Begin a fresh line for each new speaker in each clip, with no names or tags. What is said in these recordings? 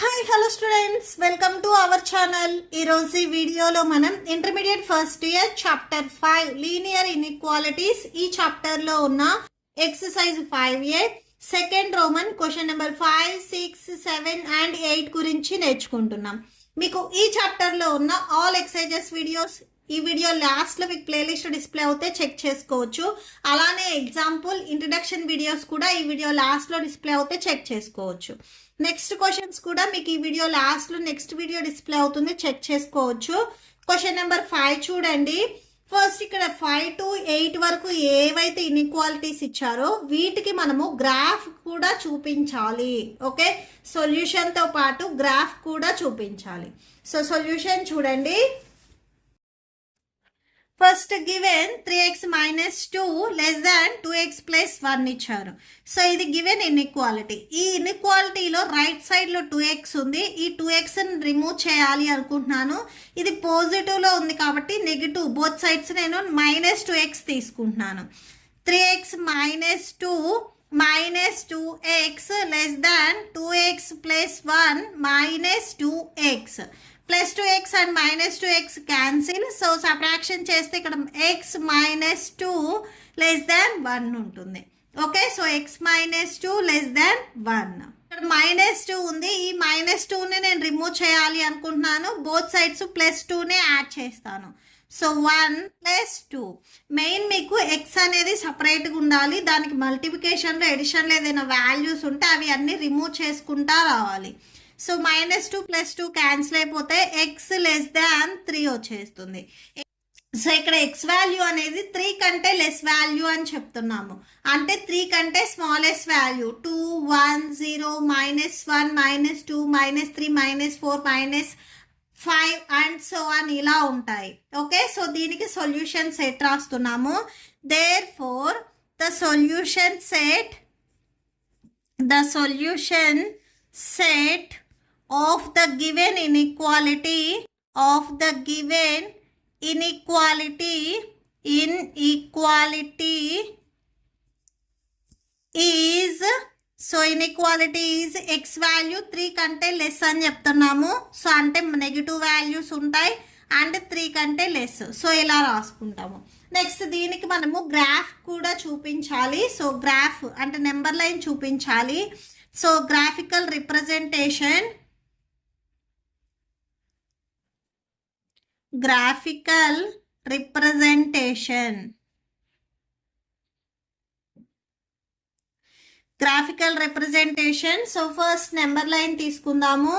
Hi hello students, welcome to our channel. ఈరోజు ఈ వీడియోలో మనం intermediate first year chapter 5 linear inequalities ఈ చాప్టర్లో ఉన్న exercise 5A second Roman question number 5, 6, 7 and 8 గురించి నేర్చుకుంటున్నాం. మీకు ఈ చాప్టర్లో ఉన్న ఆల్ ఎక్సర్సైజెస్ వీడియోస్ ఈ వీడియో లాస్ట్లో మీకు ప్లేలిస్ట్ డిస్ప్లే అవుతే చెక్ చేసుకోవచ్చు. అలానే ఎగ్జాంపుల్ ఇంట్రడక్షన్ వీడియోస్ కూడా ఈ వీడియో లాస్ట్లో డిస్ప్లే అవుతే చెక్ చేసుకోవచ్చు. నెక్స్ట్ క్వశ్చన్స్ కూడా మీకు ఈ వీడియో లాస్ట్లో నెక్స్ట్ వీడియో డిస్ప్లే అవుతుంది, చెక్ చేసుకోవచ్చు. క్వశ్చన్ నెంబర్ 5 చూడండి. ఫస్ట్ ఇక్కడ 5 to 8 వరకు ఏవైతే ఇన్ఈక్వాలిటీస్ ఇచ్చారో వీటికి మనము గ్రాఫ్ కూడా చూపించాలి. ఓకే, సొల్యూషన్తో పాటు గ్రాఫ్ కూడా చూపించాలి. సో సొల్యూషన్ చూడండి. First given 3x minus 2 less than 2x plus 1 ఇచ్చారు. సో ఇది గివెన్ ఇన్ఈక్వాలిటీ. ఈ ఇన్ఈక్వాలిటీలో రైట్ సైడ్లో 2x ఉంది. ఈ 2xని రిమూవ్ చేయాలి అనుకుంటున్నాను. ఇది పాజిటివ్లో ఉంది కాబట్టి నెగిటివ్ బోత్ సైడ్స్ నేను -2x తీసుకుంటున్నాను. 3x minus 2 minus 2x less than 2x plus 1 minus 2x. Plus 2x and -2x cancel. So subtraction చేస్తే ఇక్కడ x -2 లెస్ దాన్ 1 ఉంటుంది. Okay, so x -2 less than 1. ఇక్కడ -2 ఉంది. ఈ -2ని నేను రిమూవ్ చేయాలి అనుకుంటున్నాను. బోత్ సైడ్స్ +2నే యాడ్ చేస్తాను. సో 1 + 2. మెయిన్ మీకు x అనేది సపరేట్గా ఉండాలి. దానికి మల్టిప్లికేషన్లో ఎడిషన్లో ఏదైనా వాల్యూస్ ఉంటే అవి అన్నీ రిమూవ్ చేసుకుంటా రావాలి. సో -2 + 2 క్యాన్సిల్ అయిపోతే x లెస్ దాన్ 3 వచ్చేస్తుంది. సో ఇక్కడ x వాల్యూ అనేది 3 కంటే లెస్ వాల్యూ అని చెప్తున్నాము. అంటే 3 కంటే స్మాలెస్ట్ వాల్యూ 2, 1, 0, -1, -2, -3, -4, -5 అండ్ సో అని ఇలా ఉంటాయి. ఓకే, సో దీనికి సొల్యూషన్ సెట్ రాస్తున్నాము. Therefore the solution set of the given inequality is, so inequality is x value 3 కంటే లెస్ అని చెప్తున్నాము. సో అంటే నెగిటివ్ వాల్యూస్ ఉంటాయి అండ్ 3 కంటే లెస్. సో ఇలా రాసుకుంటాము. నెక్స్ట్ దీనికి మనము గ్రాఫ్ కూడా చూపించాలి. సో గ్రాఫ్ అంటే నెంబర్ లైన్ చూపించాలి. So graphical representation so first number line తీసుకుందాము.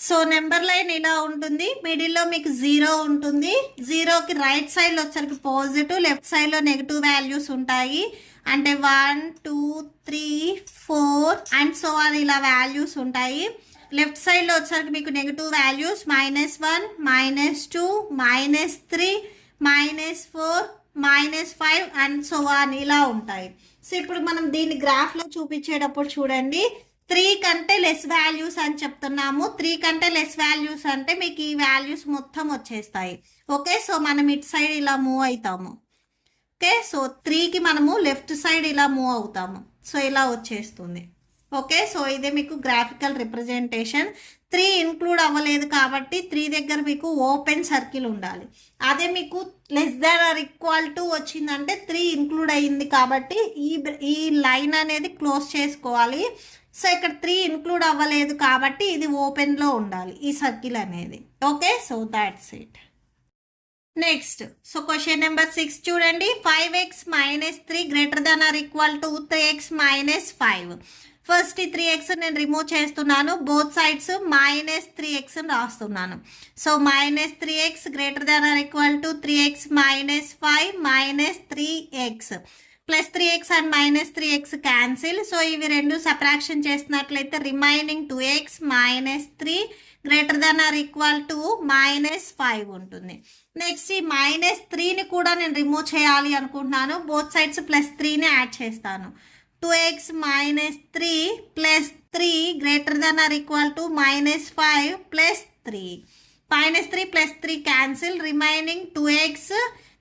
సో నెంబర్ లైన్ ఇలా ఉంటుంది. మిడిల్లో మీకు 0 ఉంటుంది. 0కి రైట్ సైడ్లో వచ్చరికి పాజిటివ్, లెఫ్ట్ సైడ్లో నెగిటివ్ వాల్యూస్ ఉంటాయి. అంటే 1, 2, 3, 4 అండ్ సో అని ఇలా వాల్యూస్ ఉంటాయి. లెఫ్ట్ సైడ్లో వచ్చరికి మీకు నెగిటివ్ వాల్యూస్ -1, -2, -3, -4, -5 అండ్ సో అని ఇలా ఉంటాయి. సో ఇప్పుడు మనం దీన్ని గ్రాఫ్లో చూపించేటప్పుడు చూడండి. 3 కంటే లెస్ వాల్యూస్ అని చెప్తున్నాము. 3 కంటే లెస్ వాల్యూస్ అంటే మీకు ఈ వాల్యూస్ మొత్తం వచ్చేస్తాయి. ఓకే, సో మనం ఇటు సైడ్ ఇలా మూవ్ అవుతాము. ఓకే, సో 3కి మనము లెఫ్ట్ సైడ్ ఇలా మూవ్ అవుతాము. సో ఇలా వచ్చేస్తుంది. ఓకే, సో ఇదే మీకు గ్రాఫికల్ రిప్రజెంటేషన్. 3 ఇంక్లూడ్ అవ్వలేదు కాబట్టి 3 దగ్గర మీకు ఓపెన్ సర్కిల్ ఉండాలి. అదే మీకు less than or equal to వచ్చిందంటే 3 ఇంక్లూడ్ అయ్యింది కాబట్టి ఈ లైన్ అనేది క్లోజ్ చేసుకోవాలి. సో ఇక్కడ 3 ఇంక్లూడ్ అవ్వలేదు కాబట్టి ఇది ఓపెన్లో ఉండాలి ఈ సర్కిల్ అనేది. Okay, so that's it. Next so question number 6 చూడండి. 5x - 3 greater than or equal to 3x - 5. First ఈ 3x నేను రిమూవ్ చేస్తున్నాను. బోత్ సైడ్స్ -3x రాస్తున్నాను. So -3x greater than or equal to 3x - 5 -3x. Plus 3x and -3x cancel. So ఇవి రెండు subtraction చేసినట్లయితే remaining 2x -3 greater than or equal to -5 ఉంటుంది. Next ఈ -3ని కూడా నేను రిమూవ్ చేయాలి అనుకుంటున్నాను. బోత్ సైడ్స్ +3ని యాడ్ చేస్తాను. 2x - 3 + 3 greater than or equal to -5 + 3. -3 + 3 cancel. Remaining 2x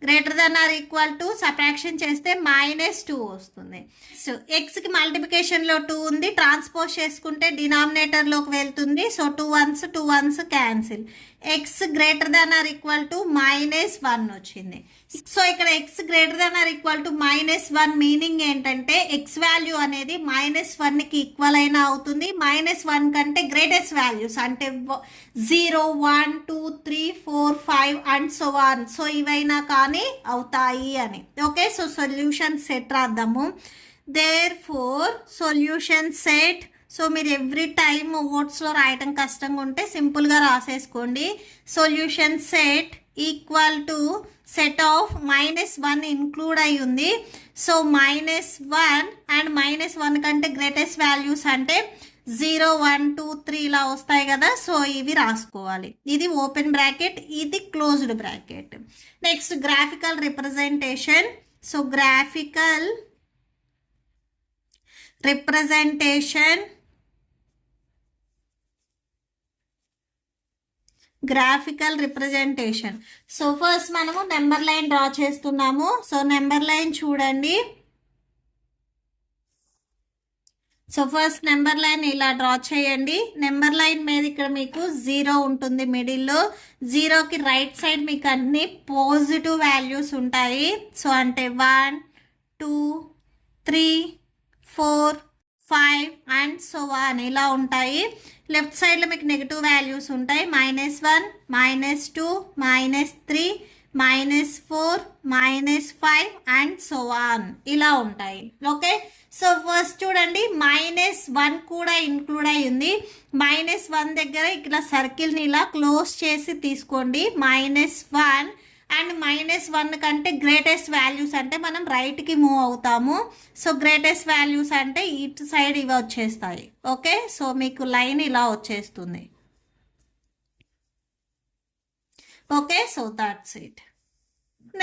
greater than or equal to subtraction చేస్తే -2 వస్తుంది. సో ఎక్స్కి మల్టిప్లికేషన్లో 2 ఉంది, ట్రాన్స్పోజ్ చేసుకుంటే డినామినేటర్లోకి వెళ్తుంది. So 2 1s cancel. X greater than or equal to -1 వచ్చింది. సో ఇక్కడ x greater than or equal to -1 meaning ఏంటంటే x value అనేది -1కి ఈక్వల్ అయినా అవుతుంది, -1 కంటే గ్రేటెస్ట్ వాల్యూస్ అంటే 0 1 2 3 4 5 అండ్ సో ఆన్, సో ఇవైనా కానీ అవుతాయి అని. ఓకే, సో సొల్యూషన్ సెట్ రాద్దాము. Therefore solution set. So మీరు ఎవ్రీ టైమ్ ఓట్స్లో రాయటం కష్టంగా ఉంటే సింపుల్గా రాసేసుకోండి. Solution set equal to set of -1 include అయి ఉంది. సో -1 అండ్ -1 కంటే గ్రేటెస్ట్ వాల్యూస్ అంటే 0 1 2 3 ఇలా వస్తాయి కదా. సో ఇవి రాసుకోవాలి. ఇది ఓపెన్ బ్రాకెట్, ఇది closed bracket. Next graphical representation. So graphical representation, graphical representation. So first మనము నెంబర్ లైన్ డ్రా చేస్తున్నాము. సో నెంబర్ లైన్ చూడండి. సో ఫస్ట్ నెంబర్ లైన్ ఇలా డ్రా చేయండి. నెంబర్ లైన్ మీద ఇక్కడ మీకు 0 ఉంటుంది మిడిల్లో. 0కి రైట్ సైడ్ మీకు అన్ని పాజిటివ్ వాల్యూస్ ఉంటాయి. సో అంటే 1 2 3 4 5 అండ్ సో ఆన్ ఇలా ఉంటాయి. లెఫ్ట్ సైడ్లో మీకు నెగిటివ్ వాల్యూస్ ఉంటాయి. -1 -2 -3 -4 -5 అండ్ సో ఆన్ ఇలా ఉంటాయి. ఓకే, సో ఫస్ట్ చూడండి -1 కూడా ఇంక్లూడ్ అయ్యింది. -1 దగ్గర ఇక్కడ సర్కిల్ని ఇలా క్లోజ్ చేసి తీసుకోండి. -1 అండ్ -1 కంటే గ్రేటెస్ట్ వాల్యూస్ అంటే మనం రైట్కి మూవ్ అవుతాము. సో గ్రేటెస్ట్ వాల్యూస్ అంటే ఇటు సైడ్ ఇవి వచ్చేస్తాయి. ఓకే, సో మీకు లైన్ ఇలా వచ్చేస్తుంది. Okay, so that's it.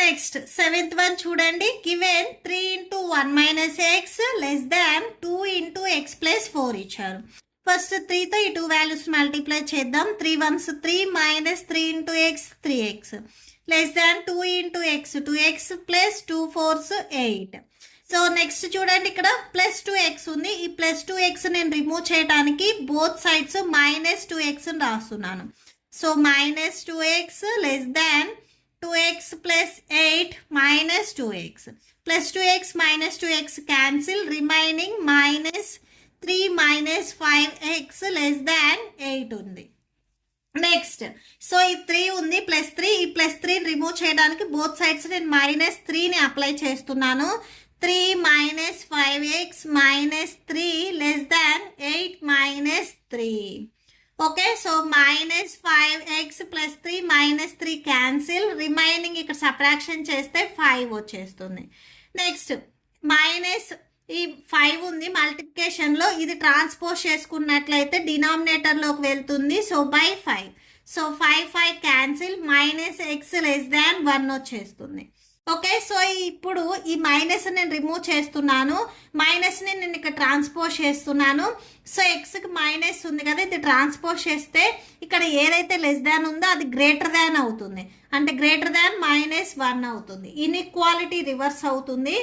Next 7th one చూడండి. Given 3 × 1 - x less than 2 × x + 4 ఇచ్చారు. ఫస్ట్ 3తో ఈ 2 వాల్యూస్ మల్టిప్లై చేద్దాం. 3 1s 3 -3 × x 3x less than 2 × x 2x + 2 4s 8. So next చూడండి, ఇక్కడ +2x ఉంది. ఈ +2x నేను రిమూవ్ చేయడానికి బోత్ సైడ్స్ -2x రాస్తున్నాను. So -2x less than 2x + 8 -2x. +2x -2x cancel, remaining -3 -5x less than 8 ఉంది. Next so ఈ 3 ఉంది, +3. ఈ +3 రిమూవ్ చేయడానికి బోత్ సైడ్స్ నేను -3ని అప్లై చేస్తున్నాను. 3 -5x -3 less than 8 -3. Okay, so -5x + 3 -3 cancel, remaining ఇక్కడ సబ్ట్రాక్షన్ చేస్తే 5 వచ్చేస్తుంది. నెక్స్ట్ ఈ 5 ఉంది మల్టిప్లికేషన్లో, ఇది ట్రాన్స్పోజ్ చేసుకున్నట్లయితే డినామినేటర్లోకి వెళ్తుంది. So /5. So 5 cancel, -x less దాన్ 1 వచ్చేస్తుంది. ఓకే, సో ఇప్పుడు ఈ మైనస్ నేను రిమూవ్ చేస్తున్నాను. మైనస్ని నేను ఇక్కడ ట్రాన్స్పోజ్ చేస్తున్నాను. సో ఎక్స్కి మైనస్ ఉంది కదా, ఇది ట్రాన్స్పోజ్ చేస్తే ఇక్కడ ఏదైతే లెస్ దాన్ ఉందో అది గ్రేటర్ దాన్ అవుతుంది. అంటే గ్రేటర్ దాన్ -1 అవుతుంది. ఇన్ఈక్వాలిటీ రివర్స్ అవుతుంది.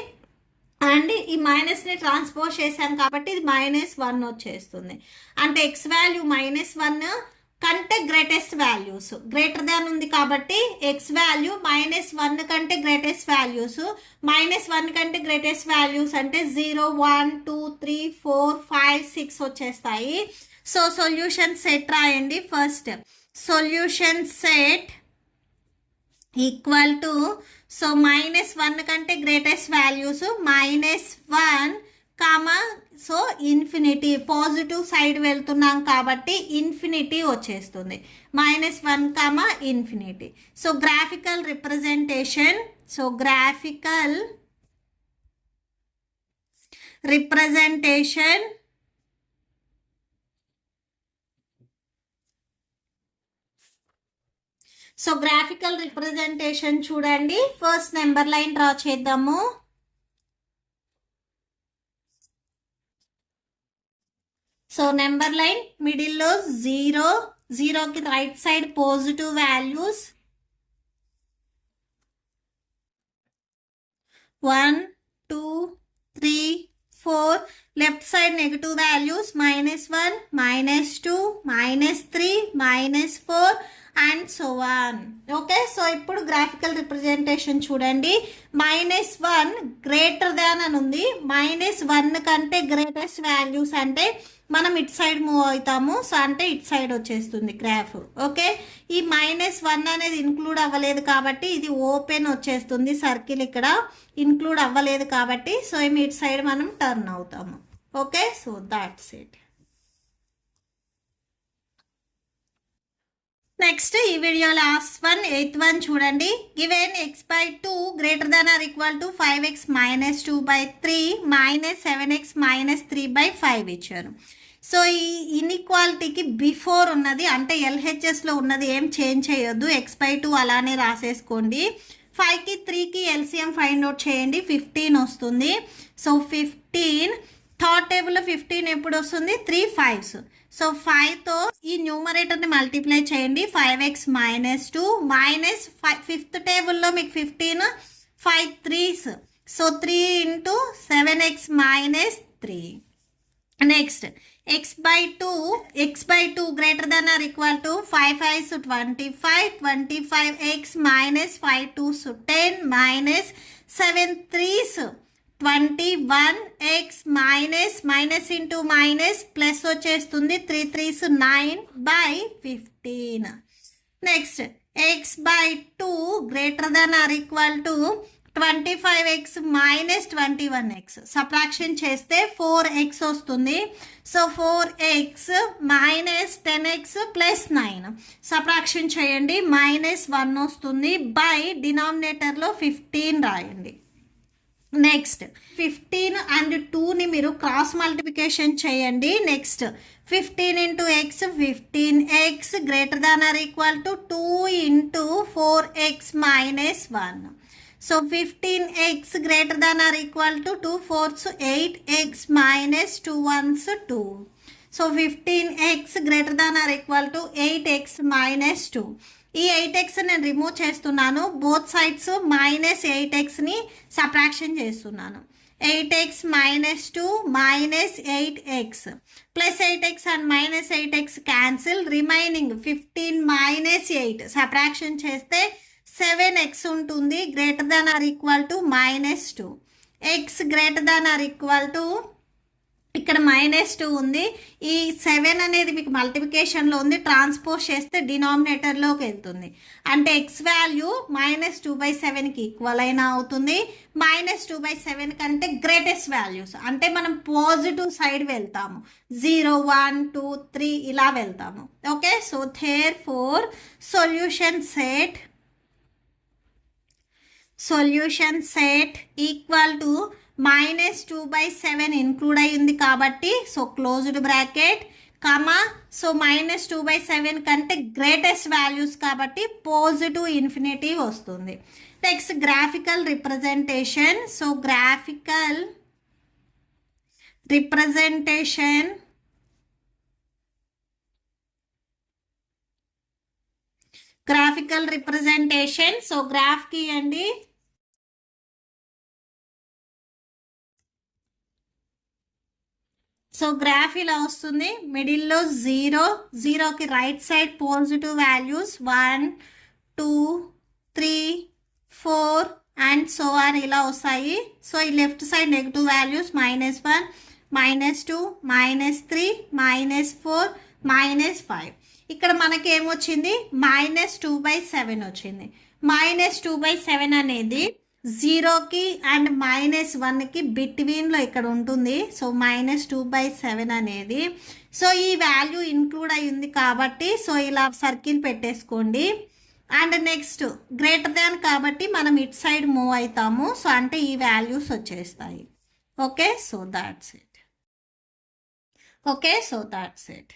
అండ్ ఈ మైనస్ని ట్రాన్స్పోజ్ చేశాం కాబట్టి ఇది -1 వచ్చేస్తుంది. అంటే ఎక్స్ వాల్యూ -1 కంటే గ్రేటెస్ట్ వాల్యూస్ గ్రేటర్ దాన్ ఉంది కాబట్టి ఎక్స్ వాల్యూ -1 కంటే గ్రేటెస్ట్ వాల్యూస్, -1 కంటే గ్రేటెస్ట్ వాల్యూస్ అంటే 0 1 2 3 4 5 6 వచ్చేస్తాయి. సో సొల్యూషన్ సెట్ రాయండి. First solution set equal to, so -1 కంటే greatest values -1 comma, so infinity positive side వెళ్తున్నాం కాబట్టి ఇన్ఫినిటీ వచ్చేస్తుంది. -1 comma infinity. So graphical representation. So graphical representation so graphical representation చూడండి. First number line draw చేద్దాము. So number line మిడిల్లో 0కి right side positive values, 1 2 3 4 left side negative values -1 -2 -3 -4 and so on. Okay, so ఇప్పుడు graphical representation చూడండి. -1 greater than అని ఉంది. -1 కంటే greatest values అంటే మనం ఇటు సైడ్ మూవ్ అవుతాము. సో అంటే ఇటు సైడ్ వచ్చేస్తుంది గ్రాఫ్. ఓకే, ఈ -1 అనేది ఇన్క్లూడ్ అవ్వలేదు కాబట్టి ఇది ఓపెన్ వచ్చేస్తుంది సర్కిల్. ఇక్కడ ఇన్క్లూడ్ అవ్వలేదు కాబట్టి సో ఇటు సైడ్ మనం టర్న్ అవుతాము. Okay, so that's it. Next ఈ video last one 8th one చూడండి. Given x/2 greater than or equal to 5x - 2/3 -7x - 3/5 ఇచ్చారు. సో ఈ ఇన్ఈక్వాలిటీకి బిఫోర్ ఉన్నది అంటే LHSలో ఉన్నది ఏం చేంజ్ చేయొద్దు. x/2 అలానే రాసేసుకోండి. 5కి 3కి LCM ఫైండ్ అవుట్ చేయండి. 15 వస్తుంది. సో 15 థర్డ్ టేబుల్లో 15 ఎప్పుడు వస్తుంది? 3 5s. సో 5తో ఈ న్యూమరేటర్ని మల్టిప్లై చేయండి. 5x - 2 మైనస్ 5th టేబుల్లో మీకు 15 5 3s. So 3 × 7x - 3. Next x/2 greater than or equal to 5 5s 25 25x - 5 2s 10 -7 3s 21x minus into minus plus వచ్చేస్తుంది 3 3s 9/15. Next x/2 greater than or equal to 25x - 21x. Subtraction చేస్తే 4x వస్తుంది. So 4x - 10x + 9 subtraction చేయండి. -1 వస్తుంది. By డినామినేటర్లో 15 రాయండి. Next 15 and 2ని మీరు cross multiplication చేయండి. Next 15 × x 15x greater than or equal to 2 × 4x - 1. So 15x greater than or equal to 2 4s 8x - 2 1s 2. So 15x greater than or equal to 8x - 2. ఈ 8x నేను remove చేస్తున్నాను. Both sides -8xని subtraction చేస్తున్నాను. 8x - 2 -8x plus 8x and -8x cancel. Remaining 15 - 8 subtraction చేస్తే 7x ఉంటుంది. Greater than or equal to -2. x greater than or equal to ఇక్కడ -2 ఉంది. ఈ 7 అనేది మీకు మల్టిప్లికేషన్లో ఉంది. ట్రాన్స్పోజ్ చేస్తే డినామినేటర్లోకి వెళ్తుంది. అంటే x వాల్యూ -2/7కి ఈక్వల్ అయినా అవుతుంది. -2/7 కంటే గ్రేటెస్ట్ వాల్యూస్ అంటే మనం పాజిటివ్ సైడ్ వెళ్తాము. 0 1 2 3 ఇలా వెళ్తాము. Okay, so therefore solution set equal to -2/7 include అయ్యింది కాబట్టి so closed bracket comma. So -2/7 కంటే గ్రేటెస్ట్ వాల్యూస్ కాబట్టి పాజిటివ్ ఇన్ఫినిటీ వస్తుంది. Next graphical representation. So graphical representation. So graph గీయండి. సో గ్రాఫ్ ఇలా వస్తుంది. మిడిల్లో 0కి right side positive values 1 2 3 4 and so on ఇలా వస్తాయి. సో ఈ లెఫ్ట్ సైడ్ నెగిటివ్ వాల్యూస్ -1 -2 -3 -4 -5. ఇక్కడ మనకి ఏమొచ్చింది? -2/7 వచ్చింది. -2/7 అనేది 0కి అండ్ -1కి బిట్వీన్లో ఇక్కడ ఉంటుంది. సో -2/7 అనేది సో ఈ వాల్యూ ఇంక్లూడ్ అయ్యింది కాబట్టి సో ఇలా సర్కిల్ పెట్టేసుకోండి. అండ్ నెక్స్ట్ గ్రేటర్ దాన్ కాబట్టి మనం ఇట్ సైడ్ మూవ్ అవుతాము. సో అంటే ఈ వాల్యూస్ వచ్చేస్తాయి. Okay, so that's it.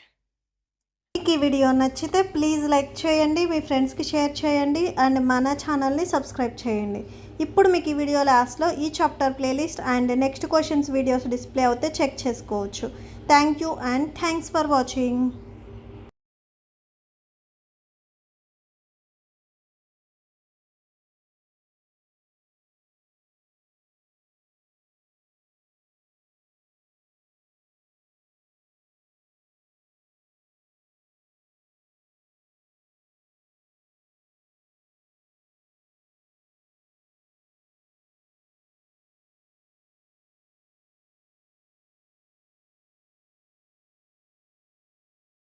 మీకు ఈ వీడియో నచ్చితే ప్లీజ్ లైక్ చేయండి, మీ ఫ్రెండ్స్కి షేర్ చేయండి అండ్ మన ఛానల్ని సబ్స్క్రైబ్ చేయండి. ఇప్పుడు మీకు ఈ వీడియో లాస్ట్లో ఈ chapter playlist and next questions videos display అవుతే చెక్ చేసుకోవచ్చు. Thank you and thanks for watching.